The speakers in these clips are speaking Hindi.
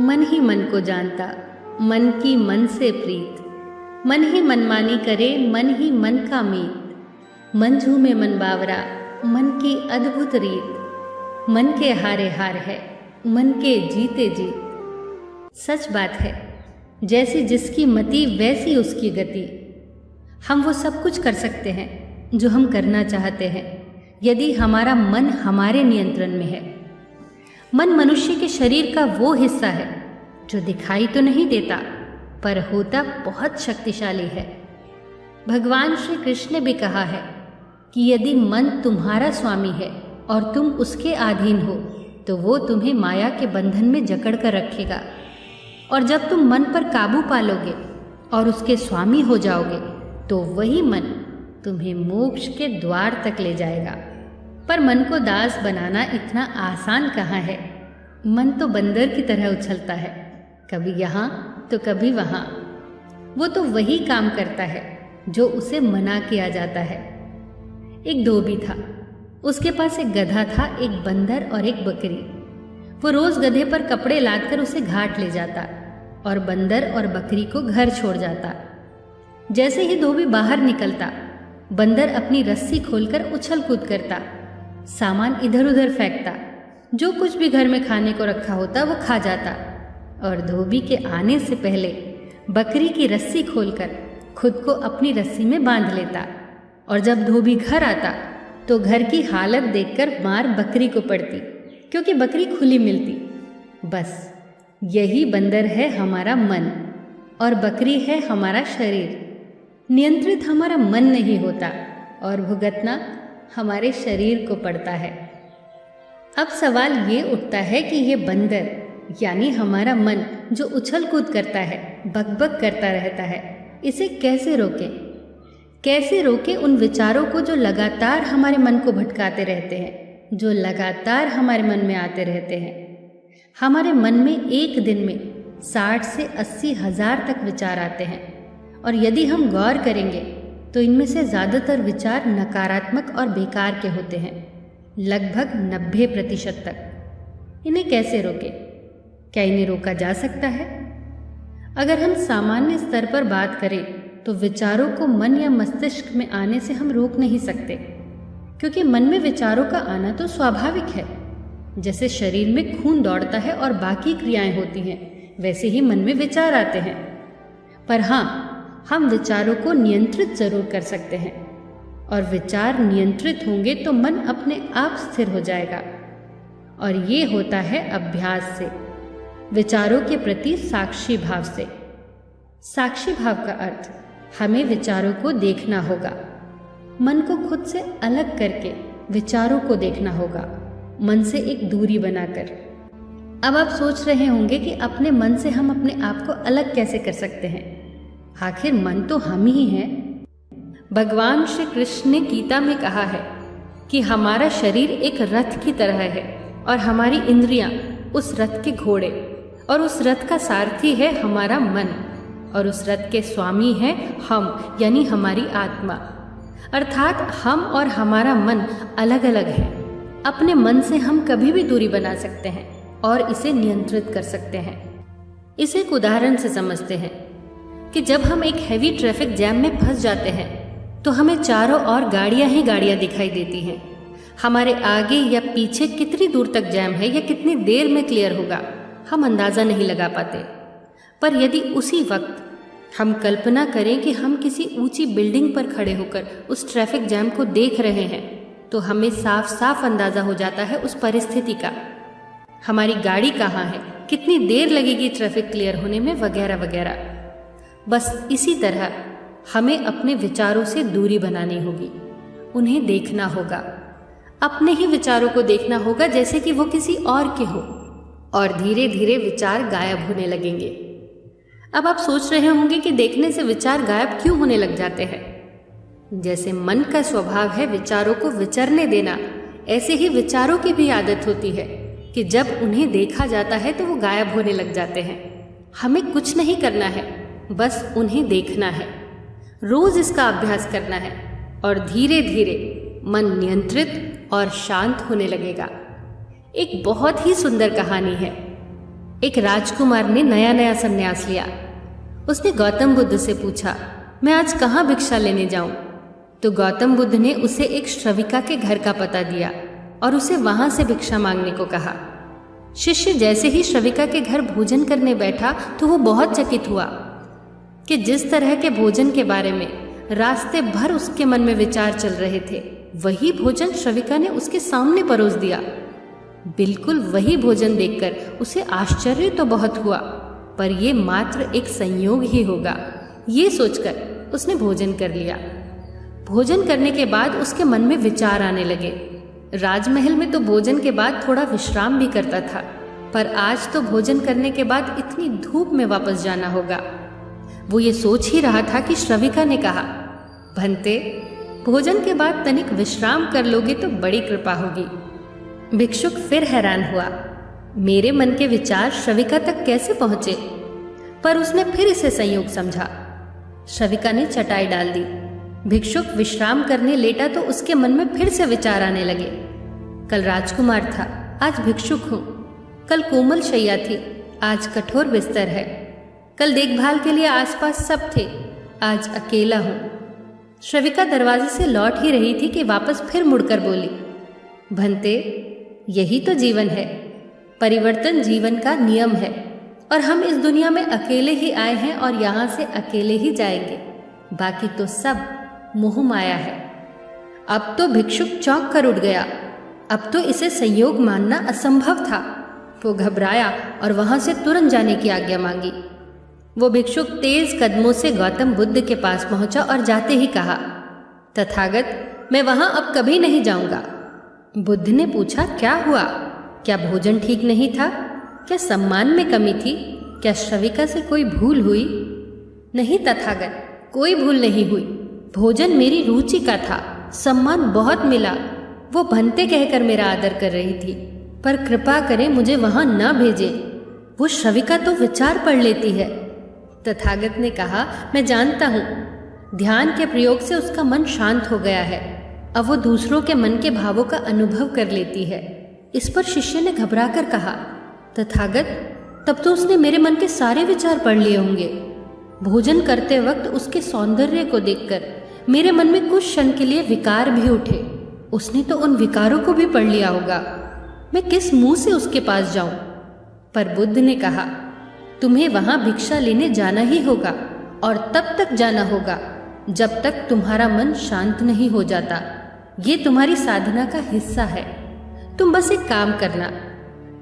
मन ही मन को जानता, मन की मन से प्रीत, मन ही मनमानी करे, मन ही मन का मीत। मन झूमे मन बावरा, मन की अद्भुत रीत, मन के हारे हार है, मन के जीते जीत। सच बात है, जैसी जिसकी मति वैसी उसकी गति। हम वो सब कुछ कर सकते हैं जो हम करना चाहते हैं, यदि हमारा मन हमारे नियंत्रण में है। मन मनुष्य के शरीर का वो हिस्सा है जो दिखाई तो नहीं देता, पर होता बहुत शक्तिशाली है। भगवान श्री कृष्ण ने भी कहा है कि यदि मन तुम्हारा स्वामी है और तुम उसके अधीन हो, तो वो तुम्हें माया के बंधन में जकड़ कर रखेगा। और जब तुम मन पर काबू पालोगे और उसके स्वामी हो जाओगे, तो वही मन तुम्हें मोक्ष के द्वार तक ले जाएगा। पर मन को दास बनाना इतना आसान कहाँ है। मन तो बंदर की तरह उछलता है, कभी यहाँ तो कभी वहाँ। वो तो वही काम करता है जो उसे मना किया जाता है। एक धोबी था, उसके पास एक गधा था, एक बंदर और एक बकरी। वो रोज गधे पर कपड़े लादकर उसे घाट ले जाता और बंदर और बकरी को घर छोड़ जाता। जैसे ही धोबी बाहर निकलता, बंदर अपनी रस्सी खोलकर उछल कूद करता, सामान इधर उधर फेंकता, जो कुछ भी घर में खाने को रखा होता वो खा जाता। और धोबी के आने से पहले बकरी की रस्सी खोलकर खुद को अपनी रस्सी में बांध लेता। और जब धोबी घर आता तो घर की हालत देखकर मार बकरी को पड़ती, क्योंकि बकरी खुली मिलती। बस यही बंदर है हमारा मन और बकरी है हमारा शरीर। नियंत्रित हमारा मन नहीं होता और भुगतना हमारे शरीर को पड़ता है। अब सवाल ये उठता है कि ये बंदर यानी हमारा मन जो उछल कूद करता है, बकबक करता रहता है, इसे कैसे रोकें? कैसे रोकें उन विचारों को जो लगातार हमारे मन को भटकाते रहते हैं, जो लगातार हमारे मन में आते रहते हैं। हमारे मन में एक दिन में 60 से 80 हज़ार तक विचार आते हैं, और यदि हम गौर करेंगे तो इनमें से ज़्यादातर विचार नकारात्मक और बेकार के होते हैं, लगभग 90% तक। इन्हें कैसे रोकें? क्या इन्हें रोका जा सकता है? अगर हम सामान्य स्तर पर बात करें तो विचारों को मन या मस्तिष्क में आने से हम रोक नहीं सकते, क्योंकि मन में विचारों का आना तो स्वाभाविक है। जैसे शरीर में खून दौड़ता है और बाकी क्रियाएं होती हैं, वैसे ही मन में विचार आते हैं। पर हाँ, हम विचारों को नियंत्रित जरूर कर सकते हैं, और विचार नियंत्रित होंगे तो मन अपने आप स्थिर हो जाएगा। और ये होता है अभ्यास से, विचारों के प्रति साक्षी भाव से। साक्षी भाव का अर्थ हमें विचारों को देखना होगा, मन को खुद से अलग करके विचारों को देखना होगा, मन से एक दूरी बनाकर। अब आप सोच रहे होंगे कि अपने मन से हम अपने आप को अलग कैसे कर सकते हैं? आखिर मन तो हम ही हैं। भगवान श्री कृष्ण ने गीता में कहा है कि हमारा शरीर एक रथ की तरह है और हमारी इंद्रियां उस रथ के घोड़े, और उस रथ का सारथी है हमारा मन, और उस रथ के स्वामी है हम यानी हमारी आत्मा। अर्थात हम और हमारा मन अलग अलग है। अपने मन से हम कभी भी दूरी बना सकते हैं और इसे नियंत्रित कर सकते हैं। इसे एक उदाहरण से समझते हैं कि जब हम एक हैवी ट्रैफिक जैम में फंस जाते हैं तो हमें चारों ओर गाड़ियां ही गाड़ियां दिखाई देती हैं। हमारे आगे या पीछे कितनी दूर तक जैम है या कितनी देर में क्लियर होगा, हम अंदाज़ा नहीं लगा पाते। पर यदि उसी वक्त हम कल्पना करें कि हम किसी ऊंची बिल्डिंग पर खड़े होकर उस ट्रैफिक जैम को देख रहे हैं, तो हमें साफ साफ अंदाज़ा हो जाता है उस परिस्थिति का। हमारी गाड़ी कहाँ है, कितनी देर लगेगी ट्रैफिक क्लियर होने में, वगैरह वगैरह। बस इसी तरह हमें अपने विचारों से दूरी बनानी होगी, उन्हें देखना होगा, अपने ही विचारों को देखना होगा जैसे कि वो किसी और के हो, और धीरे धीरे विचार गायब होने लगेंगे। अब आप सोच रहे होंगे कि देखने से विचार गायब क्यों होने लग जाते हैं? जैसे मन का स्वभाव है विचारों को विचरने देना, ऐसे ही विचारों की भी आदत होती है कि जब उन्हें देखा जाता है तो वो गायब होने लग जाते हैं। हमें कुछ नहीं करना है, बस उन्हें देखना है, रोज इसका अभ्यास करना है, और धीरे धीरे मन नियंत्रित और शांत होने लगेगा। एक बहुत ही सुंदर कहानी है। एक राजकुमार ने नया नया संन्यास लिया। उसने गौतम बुद्ध से पूछा, मैं आज कहाँ भिक्षा लेने जाऊं? तो गौतम बुद्ध ने उसे एक श्रविका के घर का पता दिया और उसे वहां से भिक्षा मांगने को कहा। शिष्य जैसे ही श्रविका के घर भोजन करने बैठा तो वो बहुत चकित हुआ कि जिस तरह के भोजन के बारे में रास्ते भर उसके मन में विचार चल रहे थे, वही भोजन श्रविका ने उसके सामने परोस दिया। बिल्कुल वही भोजन देखकर उसे आश्चर्य तो बहुत हुआ, पर यह मात्र एक संयोग ही होगा, ये सोचकर उसने भोजन कर लिया। भोजन करने के बाद उसके मन में विचार आने लगे। राजमहल में तो भोजन के बाद थोड़ा विश्राम भी करता था, पर आज तो भोजन करने के बाद इतनी धूप में वापस जाना होगा। वो ये सोच ही रहा था कि श्रविका ने कहा, भंते, भोजन के बाद तनिक विश्राम कर लोगे तो बड़ी कृपा होगी। भिक्षुक फिर हैरान हुआ, मेरे मन के विचार श्रविका तक कैसे पहुंचे? पर उसने फिर इसे संयोग समझा। श्रविका ने चटाई डाल दी। भिक्षुक विश्राम करने लेटा तो उसके मन में फिर से विचार आने लगे। कल राजकुमार था, आज भिक्षुक हूं। कल कोमल शैया थी, आज कठोर बिस्तर है। कल देखभाल के लिए आसपास सब थे, आज अकेला हूं। श्रविका दरवाजे से लौट ही रही थी कि वापस फिर मुड़कर बोली, भंते, यही तो जीवन है। परिवर्तन जीवन का नियम है और हम इस दुनिया में अकेले ही आए हैं और यहाँ से अकेले ही जाएंगे। बाकी तो सब मोह माया है। अब तो भिक्षुक चौंक कर उठ गया। अब तो इसे संयोग मानना असंभव था। वो घबराया और वहां से तुरंत जाने की आज्ञा मांगी। वो भिक्षुक तेज कदमों से गौतम बुद्ध के पास पहुंचा और जाते ही कहा, तथागत, मैं वहां अब कभी नहीं जाऊंगा। बुद्ध ने पूछा, क्या हुआ? क्या भोजन ठीक नहीं था? क्या सम्मान में कमी थी? क्या श्रविका से कोई भूल हुई? नहीं तथागत, कोई भूल नहीं हुई। भोजन मेरी रुचि का था, सम्मान बहुत मिला। वो भंते कहकर मेरा आदर कर रही थी, पर कृपा करें मुझे वहां न भेजे। वो श्रविका तो विचार पढ़ लेती है। तथागत ने कहा, मैं जानता हूँ, ध्यान के प्रयोग से उसका मन शांत हो गया है। अब वो दूसरों के मन के भावों का अनुभव कर लेती है। इस पर शिष्य ने घबराकर कहा, तथागत, तब तो उसने मेरे मन के सारे विचार पढ़ लिए होंगे। भोजन करते वक्त उसके सौंदर्य को देखकर मेरे मन में कुछ क्षण के लिए विकार भी उठे। उसने तो उन विकारों को भी पढ़ लिया होगा। मैं किस मुंह से उसके पास जाऊं? पर बुद्ध ने कहा, तुम्हें वहां भिक्षा लेने जाना ही होगा और तब तक जाना होगा जब तक तुम्हारा मन शांत नहीं हो जाता। ये तुम्हारी साधना का हिस्सा है। तुम बस एक काम करना,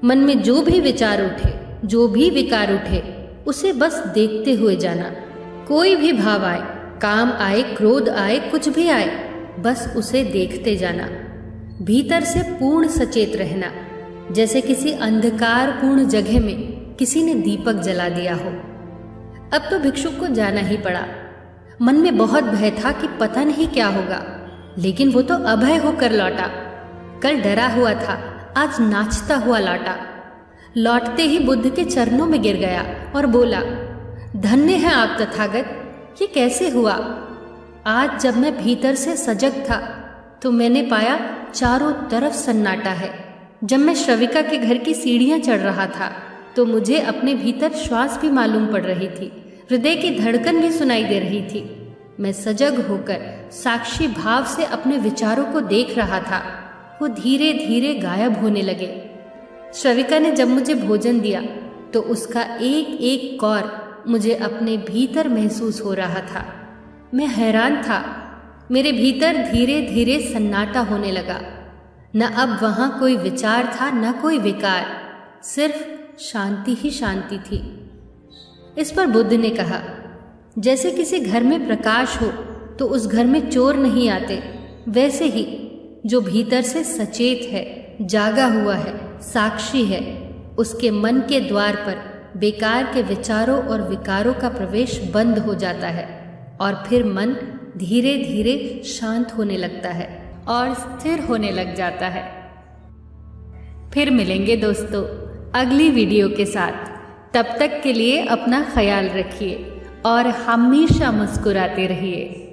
मन में जो भी विचार उठे, जो भी विकार उठे, उसे बस देखते हुए जाना। कोई भी भाव आए, काम आए, क्रोध आए, कुछ भी आए, बस उसे देखते जाना। भीतर से पूर्ण सचेत रहना, जैसे किसी अंधकारपूर्ण जगह में किसी ने दीपक जला दिया हो। अब तो भिक्षुक को जाना ही पड़ा। मन में बहुत भय था कि पता नहीं क्या होगा, लेकिन वो तो अभय होकर लौटा। कल डरा हुआ था, आज नाचता हुआ लौटा। लौटते ही बुद्ध के चरणों में गिर गया और बोला, धन्य है आप तथागत, ये कैसे हुआ? आज जब मैं भीतर से सजग था तो मैंने पाया चारों तरफ सन्नाटा है। जब मैं श्रविका के घर की सीढ़ियां चढ़ रहा था तो मुझे अपने भीतर श्वास भी मालूम पड़ रही थी, हृदय की धड़कन भी सुनाई दे रही थी। मैं सजग होकर साक्षी भाव से अपने विचारों को देख रहा था। वो धीरे धीरे गायब होने लगे। श्रविका ने जब मुझे भोजन दिया तो उसका एक एक कौर मुझे अपने भीतर महसूस हो रहा था। मैं हैरान था। मेरे भीतर धीरे धीरे सन्नाटा होने लगा। न अब वहां कोई विचार था, न कोई विकार, सिर्फ शांति ही शांति थी। इस पर बुद्ध ने कहा, जैसे किसी घर में प्रकाश हो तो उस घर में चोर नहीं आते, वैसे ही जो भीतर से सचेत है, जागा हुआ है, साक्षी है, उसके मन के द्वार पर बेकार के विचारों और विकारों का प्रवेश बंद हो जाता है और फिर मन धीरे धीरे शांत होने लगता है और स्थिर होने लग जाता है। फिर मिलेंगे दोस्तों अगली वीडियो के साथ। तब तक के लिए अपना ख्याल रखिए और हमेशा मुस्कुराते रहिए।